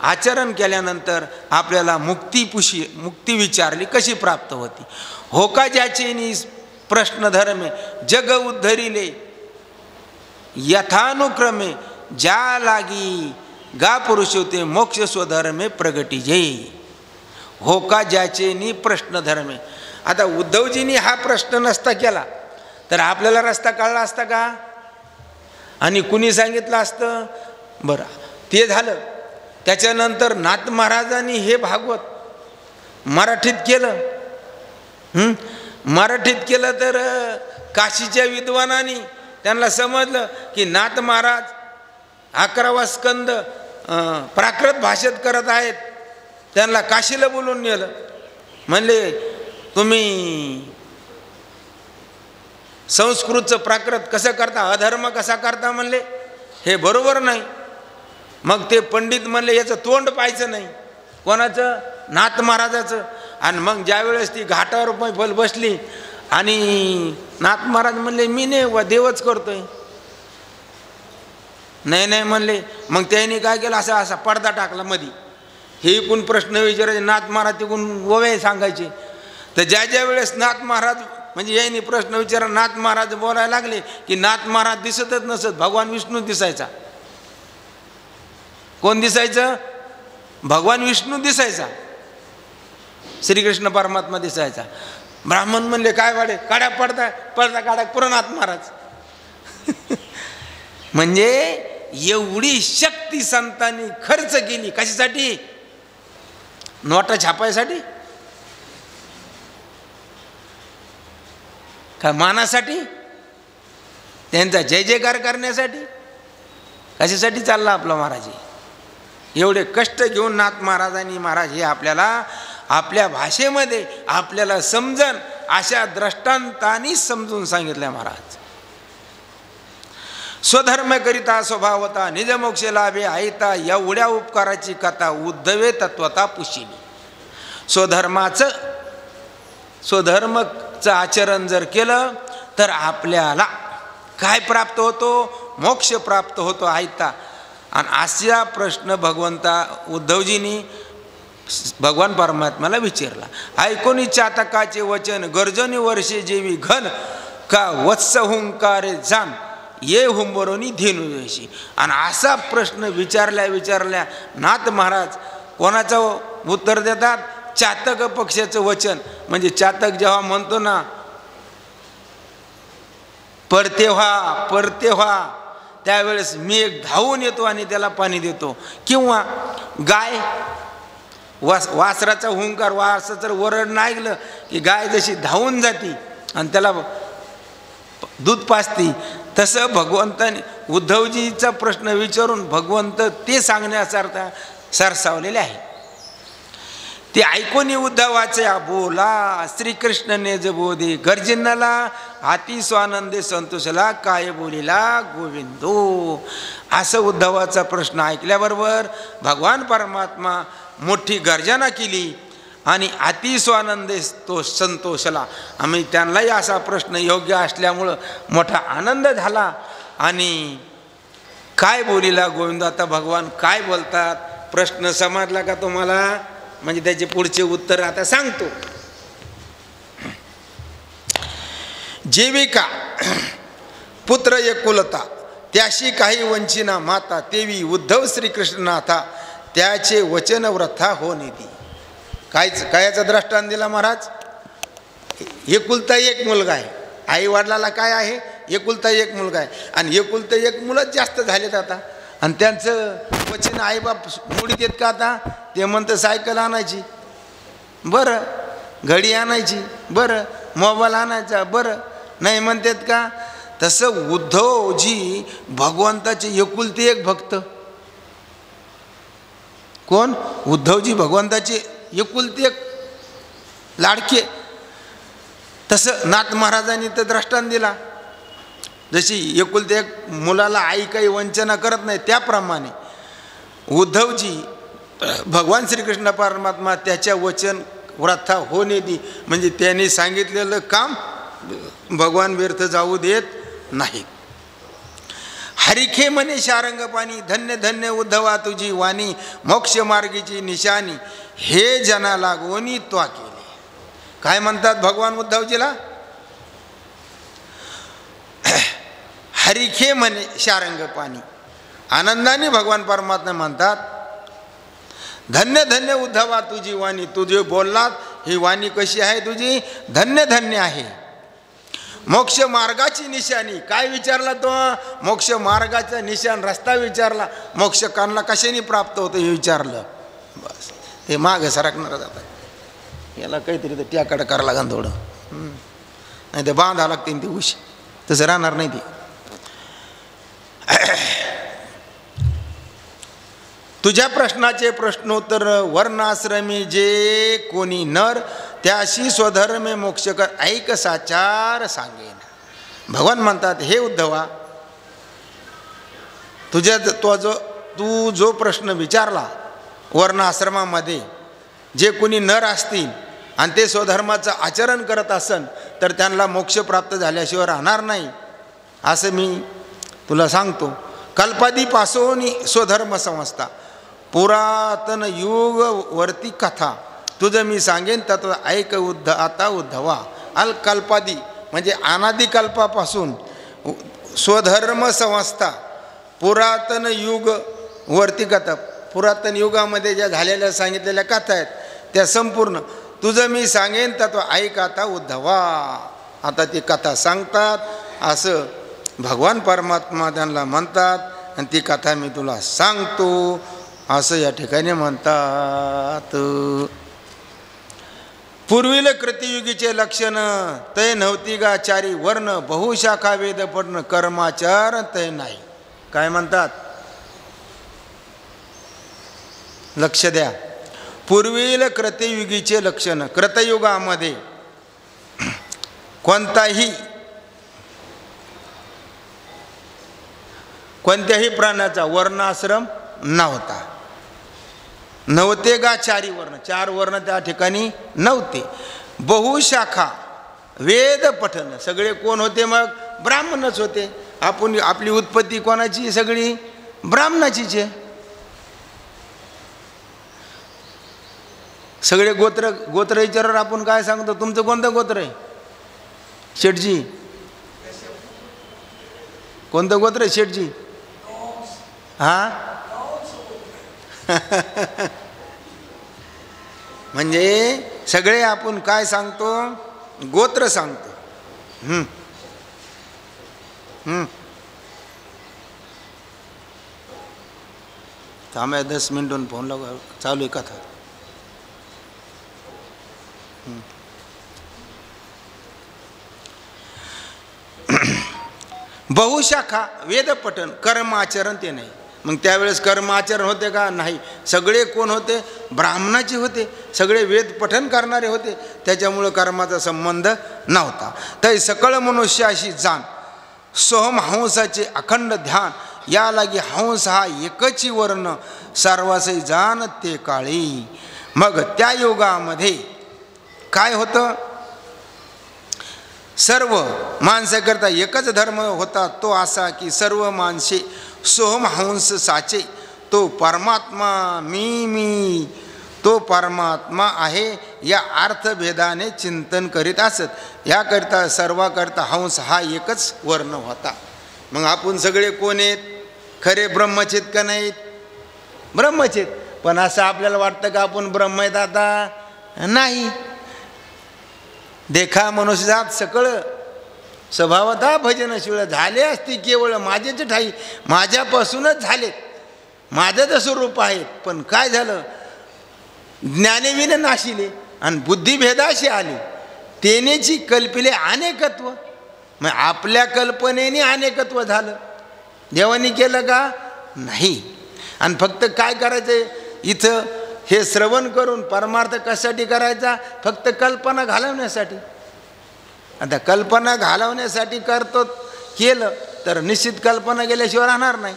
आचरण केल्यानंतर आपल्याला मुक्ती विचारली कशी प्राप्त होती. हो का ज्याचे प्रश्न धर्मे जग उद्धरिले, यथानुक्रमे ज्या लागी गा पुरुष होते मोक्ष स्वधर्मे प्रगटीजे. हो का ज्याचे प्रश्न धर्मे. आता उद्धवजींनी हा प्रश्न नसता केला तर आपल्याला रस्ता कळला असता का, आणि कुणी सांगितलं असतं. बरं, ते झालं. त्याच्यानंतर नाथ महाराजांनी हे भागवत मराठीत केलं. मराठीत केलं तर काशीच्या विद्वानांनी त्यांना समजलं की नाथ महाराज 11वा स्कंद प्राकृत भाषेत करत आहेत. त्यांना काशीला बोलून नेलं. म्हणले तुम्ही संस्कृतचं प्राकृत कसं करता, अधर्म कसा करता म्हणले, हे बरोबर नाही. मग ते पंडित म्हणले याचं तोंड पाहायचं नाही. कोणाचं? नाथ महाराजाचं. आणि मग ज्यावेळेस ती घाटावर मैफल बसली आणि नाथ महाराज म्हणले मी नाही व देवच करतोय. नाही म्हणले. मग त्यांनी काय केलं, असा पडदा टाकला मधी. हे इकून प्रश्न विचारायचे, नाथ महाराज तिकून ओवे सांगायचे. तर ज्या वेळेस नाथ महाराज म्हणजे यांनी प्रश्न विचारा, नाथ महाराज बोलायला लागले की नाथ महाराज दिसतच नसत, भगवान विष्णू दिसायचा. कोण दिसायचं? भगवान विष्णू दिसायचा, श्रीकृष्ण परमात्मा दिसायचा. ब्राह्मण म्हणले काय वाडे काढा पडदा काढा पुरनाथ महाराज. म्हणजे एवढी शक्ती संतांनी खर्च केली. कशासाठी? नोटा छापायसाठी का मानासाठी, त्यांचा जय जयकार करण्यासाठी, कशासाठी चालला आपला महाराज? एवढे कष्ट घेऊन नाथ महाराजांनी महाराज हे आपल्याला आपल्या भाषेमध्ये आपल्याला समजन अशा दृष्टांतांनी समजून सांगितलं महाराज. स्वधर्म करिता स्वभावता निज मोक्ष लाभे आयता, एवढ्या उपकाराची कथा उद्धवे तत्वता पुशिली. स्वधर्मचं आचरण जर केलं तर आपल्याला काय प्राप्त होतो? मोक्ष प्राप्त होतो आयता. आणि असा प्रश्न उद्धवजींनी भगवान परमात्म्याला विचारला. ऐकोनी चातकाचे वचन गर्जनी वर्षे जेवी घन, का वत्स हुंकारे जाण ये हुंबरोनी धेनुवेशी. आणि असा प्रश्न विचारल्या नाथ महाराज कोणाचं उत्तर देतात? चातक पक्षाचं वचन. म्हणजे चातक जेव्हा म्हणतो ना परते व्हा, त्यावेळेस मी एक धावून येतो आणि त्याला पाणी देतो. किंवा गाय वासराचा हुंकार, वासराचं वरडणं ऐकलं की गाय जशी धावून जाती आणि त्याला दूध पाजती, तसं भगवंताने उद्धवजीचा प्रश्न विचारून भगवंत ते सांगण्यासारखा सरसावलेले आहे. ते ऐकून उद्धवाचे बोला श्रीकृष्णने ज बोधे, गर्जिन्नाला हाती स्वानंदे संतोषला, काय बोलिला गोविंदो. असं उद्धवाचा प्रश्न ऐकल्याबरोबर भगवान परमात्मा मोठी गर्जना केली आणि अति स्वानंदे तो संतोषला. आम्ही त्यांनाही असा प्रश्न योग्य असल्यामुळं मोठा आनंद झाला. आणि काय बोलिला गोविंद. आता भगवान काय बोलतात प्रश्न समजला का तुम्हाला? म्हणजे त्याचे पुढचे उत्तर आता सांगतो. जेविका पुत्र एकुलता, त्याशी काही वंचिना माता, तेवी उद्धव श्रीकृष्णनाथा, त्याचे वचन व्रथा हो निधी. कायचा दृष्टांत दिला महाराज? एकुलता एक मुलगा आहे. आई वडिलाला काय आहे? एकुलता एक मुलगा आहे. आणि एकुलता एक मुलंच जास्त झालेत आता. आणि त्यांचं वचन आईबाप मोडीत येत का आता? ते म्हणतं सायकल आणायची, बरं, घडी आणायची, बरं, मोबाईल आणायचा, बरं, नाही म्हणतात का? तसं उद्धवजी भगवंताचे एकुलते एक भक्त. कोण? उद्धवजी भगवंताचे एकुलती एक लाडके. तसं नाथ महाराजांनी तर दृष्टांत दिला. जशी एकुलती एक मुलाला आई काही वंचना करत नाही, त्याप्रमाणे उद्धवजी भगवान श्रीकृष्ण परमात्मा त्याच्या वचन व्रथा होणे दी, म्हणजे त्यांनी सांगितलेलं काम भगवान व्यर्थ जाऊ देत नाहीत. हरिखे म्हणे शारंग पाणी, धन्य धन्य उद्धवा तुझी वाणी, मोक्ष मार्गीची निशाणी, हे जना लागोनी त्वा केले. काय म्हणतात भगवान उद्धवजीला? हरिखे म्हणे शारंग पाणी. आनंदाने भगवान परमात्मा म्हणतात, धन्य धन्य उद्धवा तुझी वाणी, तू जे बोललात ही वाणी कशी आहे तुझी, धन्य धन्य आहे. मोक्ष मार्गाची निशाणी, काय विचारला तो? मोक्ष मार्गाचा निशाण, रस्ता विचारला. मोक्ष कानला कशाने प्राप्त होतं हे विचारलं. बस ते मागं सरकणार जातात. याला काहीतरी तर त्याकडे करावं लागेल थोडं, नाही ते बांधा लागते ते उशी, तसं राहणार नाही ते. तुझ्या प्रश्नाचे प्रश्नोत्तर वर्णाश्रमी जे कोणी नर, त्याशी स्वधर्मे मोक्ष कर, ऐक साचार सांगेन. भगवान म्हणतात, हे उद्धवा, तू जो प्रश्न विचारला, वर्ण आश्रमामध्ये जे कोणी नर असतील आणि ते स्वधर्माचं आचरण करत असन तर त्यांना मोक्ष प्राप्त झाल्याशिवाय राहणार नाही, असं मी तुला सांगतो. कल्पादीपासून स्वधर्म संस्था, पुरातन युग वरती कथा, तुझं मी सांगेन तत्व ऐक आता उद्धवा. कल्पादी म्हणजे अनादिकल्पापासून स्वधर्म संस्था, पुरातन युग वरती कथा, पुरातन युगामध्ये ज्या झालेल्या सांगितलेल्या कथा आहेत त्या संपूर्ण तुझं मी सांगेन तत्व ऐक आता उद्धवा. आता ती कथा सांगतात असं भगवान परमात्मा त्यांना म्हणतात, आणि ती कथा मी तुला सांगतो असं या ठिकाणी म्हणतात. पूर्वील कृतियुगीचे लक्षण तय नव्हती गा चारी वर्ण, बहुशाखा वेद पठण कर्माचार तय नाही. काय म्हणतात? लक्ष द्या. पूर्वील कृतयुगीचे लक्षण, कृतयुगामध्ये कोणत्याही प्राण्याचा वर्णाश्रम नव्हता. नव्हते गा चारी वर्ण, चार वर्ण त्या ठिकाणी नव्हते. बहुशाखा वेद पठन, सगळे कोण होते? मग ब्राह्मणच होते. आपली उत्पत्ती कोणाची? सगळी ब्राह्मणाचीच आहे. सगळे गोत्र विचारावर आपण काय सांगतो? तुमचं कोणतं गोत्र आहे शेठजी? कोणतं गोत्र आहे शेठजी? हा म्हणजे सगळे आपण काय सांगतो? गोत्र सांगतो. थांबा 10 मिनिटून फोन लावू, चालू आहे कथा. बहुशाखा वेद पठन, कर्माचरण ते नाही. मग त्यावेळेस कर्माचरण होते का? नाही. सगळे कोण होते? ब्राह्मणाचे होते. सगळे वेद पठन करणारे होते. त्याच्यामुळं कर्माचा संबंध नव्हता. तर सकळ मनुष्याशी जाण, सोहम हंसाचे अखंड ध्यान, या लागी हंस हा एकची वर्ण, सर्वासे जाण ते काळी. मग त्या युगामध्ये काय होतं? सर्व माणसाकरता एकच धर्म होता, तो असा की सर्व माणसे सोहम हंस साचे, तो परमात्मा मी तो परमात्मा आहे या अर्थभेदाने चिंतन करीत असत. याकरता सर्वाकरता हंस हा एकच वर्ण होता. मग आपण सगळे कोण आहेत? खरे ब्रह्मचेत का नाहीत? ब्रह्मचेत. पण असं आपल्याला वाटतं का आपण ब्रह्म आहेत? आता नाही. देखा मनुष्यजात सकळ स्वभावतः भजनशील झाले असते, केवळ माझेच ठाई, माझ्यापासूनच झालेत, माझंच स्वरूप आहेत. पण काय झालं? ज्ञानेविने नाशिले आणि बुद्धिभेदाशी आले, तेनेची कल्पिले अनेकत्व. मग आपल्या कल्पनेने अनेकत्व झालं. देवानी केलं का? नाही. आणि फक्त काय करायचं? इथं हे श्रवण करून परमार्थ कशासाठी करायचा? फक्त कल्पना घालवण्यासाठी. आता कल्पना घालवण्यासाठी करतो केलं तर निश्चित कल्पना गेल्याशिवाय राहणार नाही.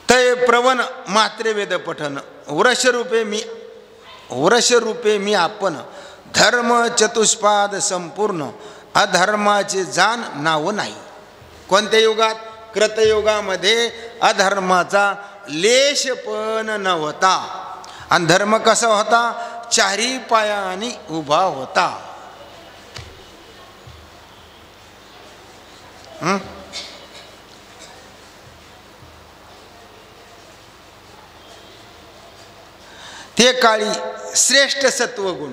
तय प्रवण मात्रे वेद पठन वृषरूपे मी आपण धर्म चतुष्पाद संपूर्ण अधर्माचे जाण नाव नाही. कोणत्या युगात? कृतयुगामध्ये अधर्माचा लेश पण नव्हता आणि धर्म कसा होता? चारी पायाने उभा होता. ते काळी श्रेष्ठ सत्वगुण.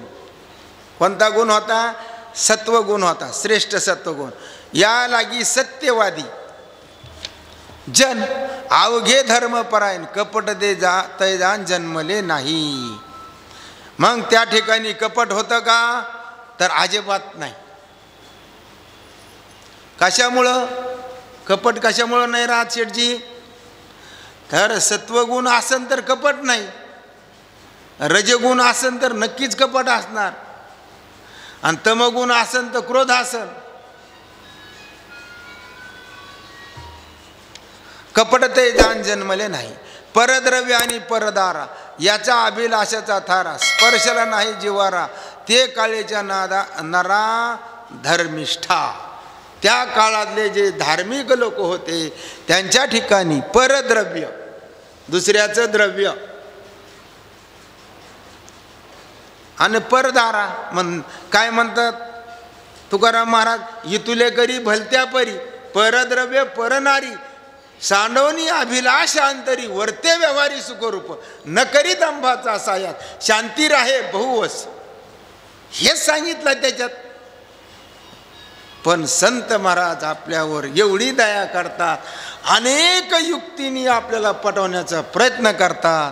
कोणता गुण होता? सत्वगुण होता, श्रेष्ठ सत्वगुण. या लागी सत्यवादी जन अवघे धर्मपरायण कपट दे तै जाण जन्मले नाही. मग त्या ठिकाणी कपट होतं का? तर अजिबात नाही. कशामुळं कपट कशामुळं नाही राहत शेठजी? तर सत्वगुण असेल तर कपट नाही, रजगुण असेल तर नक्कीच कपट असणार, आणि तमगुण असेल तर क्रोध असेल. कपट ते जाण जन्मले नाही. परद्रव्य आणि परदारा याचा अभिलाषाचा थारा स्पर्शला नाही जिवारा. ते काळेच्या नरा धर्मिष्ठा. त्या काळातले जे धार्मिक लोक होते त्यांच्या ठिकाणी परद्रव्य, दुसऱ्याचं द्रव्य, आणि परदारा काय म्हणतात तुकाराम महाराज? इतुले करी भलत्या परी परद्रव्य परनारी सांडवणी अभिलाषांतरी वर्ते व्यवहारी सुखरूप न करी दंभाचा सायात शांती राहे बहुवस. हेच सांगितलं त्याच्यात. पण संत महाराज आपल्यावर एवढी दया करतात, अनेक युक्तीने आपल्याला पटवण्याचा प्रयत्न करतात,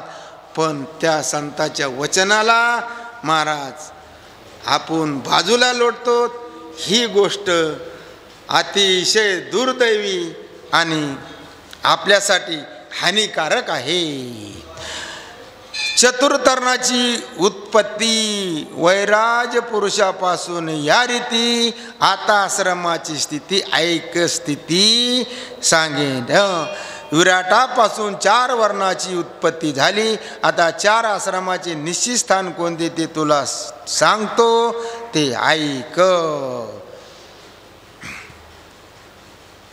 पण त्या संताच्या वचनाला महाराज आपण बाजूला लोटतो. ही गोष्ट अतिशय दुर्दैवी आणि आपल्यासाठी हानिकारक आहे. चतुर्तर्णाची उत्पत्ती वैराज पुरुषापासून या रीती आता आश्रमाची स्थिती ऐक स्थिती सांगेन. विराटापासून 4 वर्णाची उत्पत्ती झाली. आता 4 आश्रमाचे निश्चित स्थान कोणते ते तुला सांगतो, ते ऐक.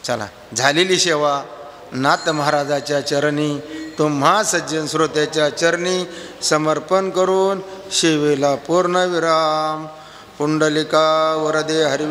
चला, झालेली सेवा नाथ महाराजाच्या चरणी तुम्हा सज्जन श्रोत्याच्या चरणी समर्पण करून सेवेला पूर्ण विराम. पुंडलिका वरदे हरि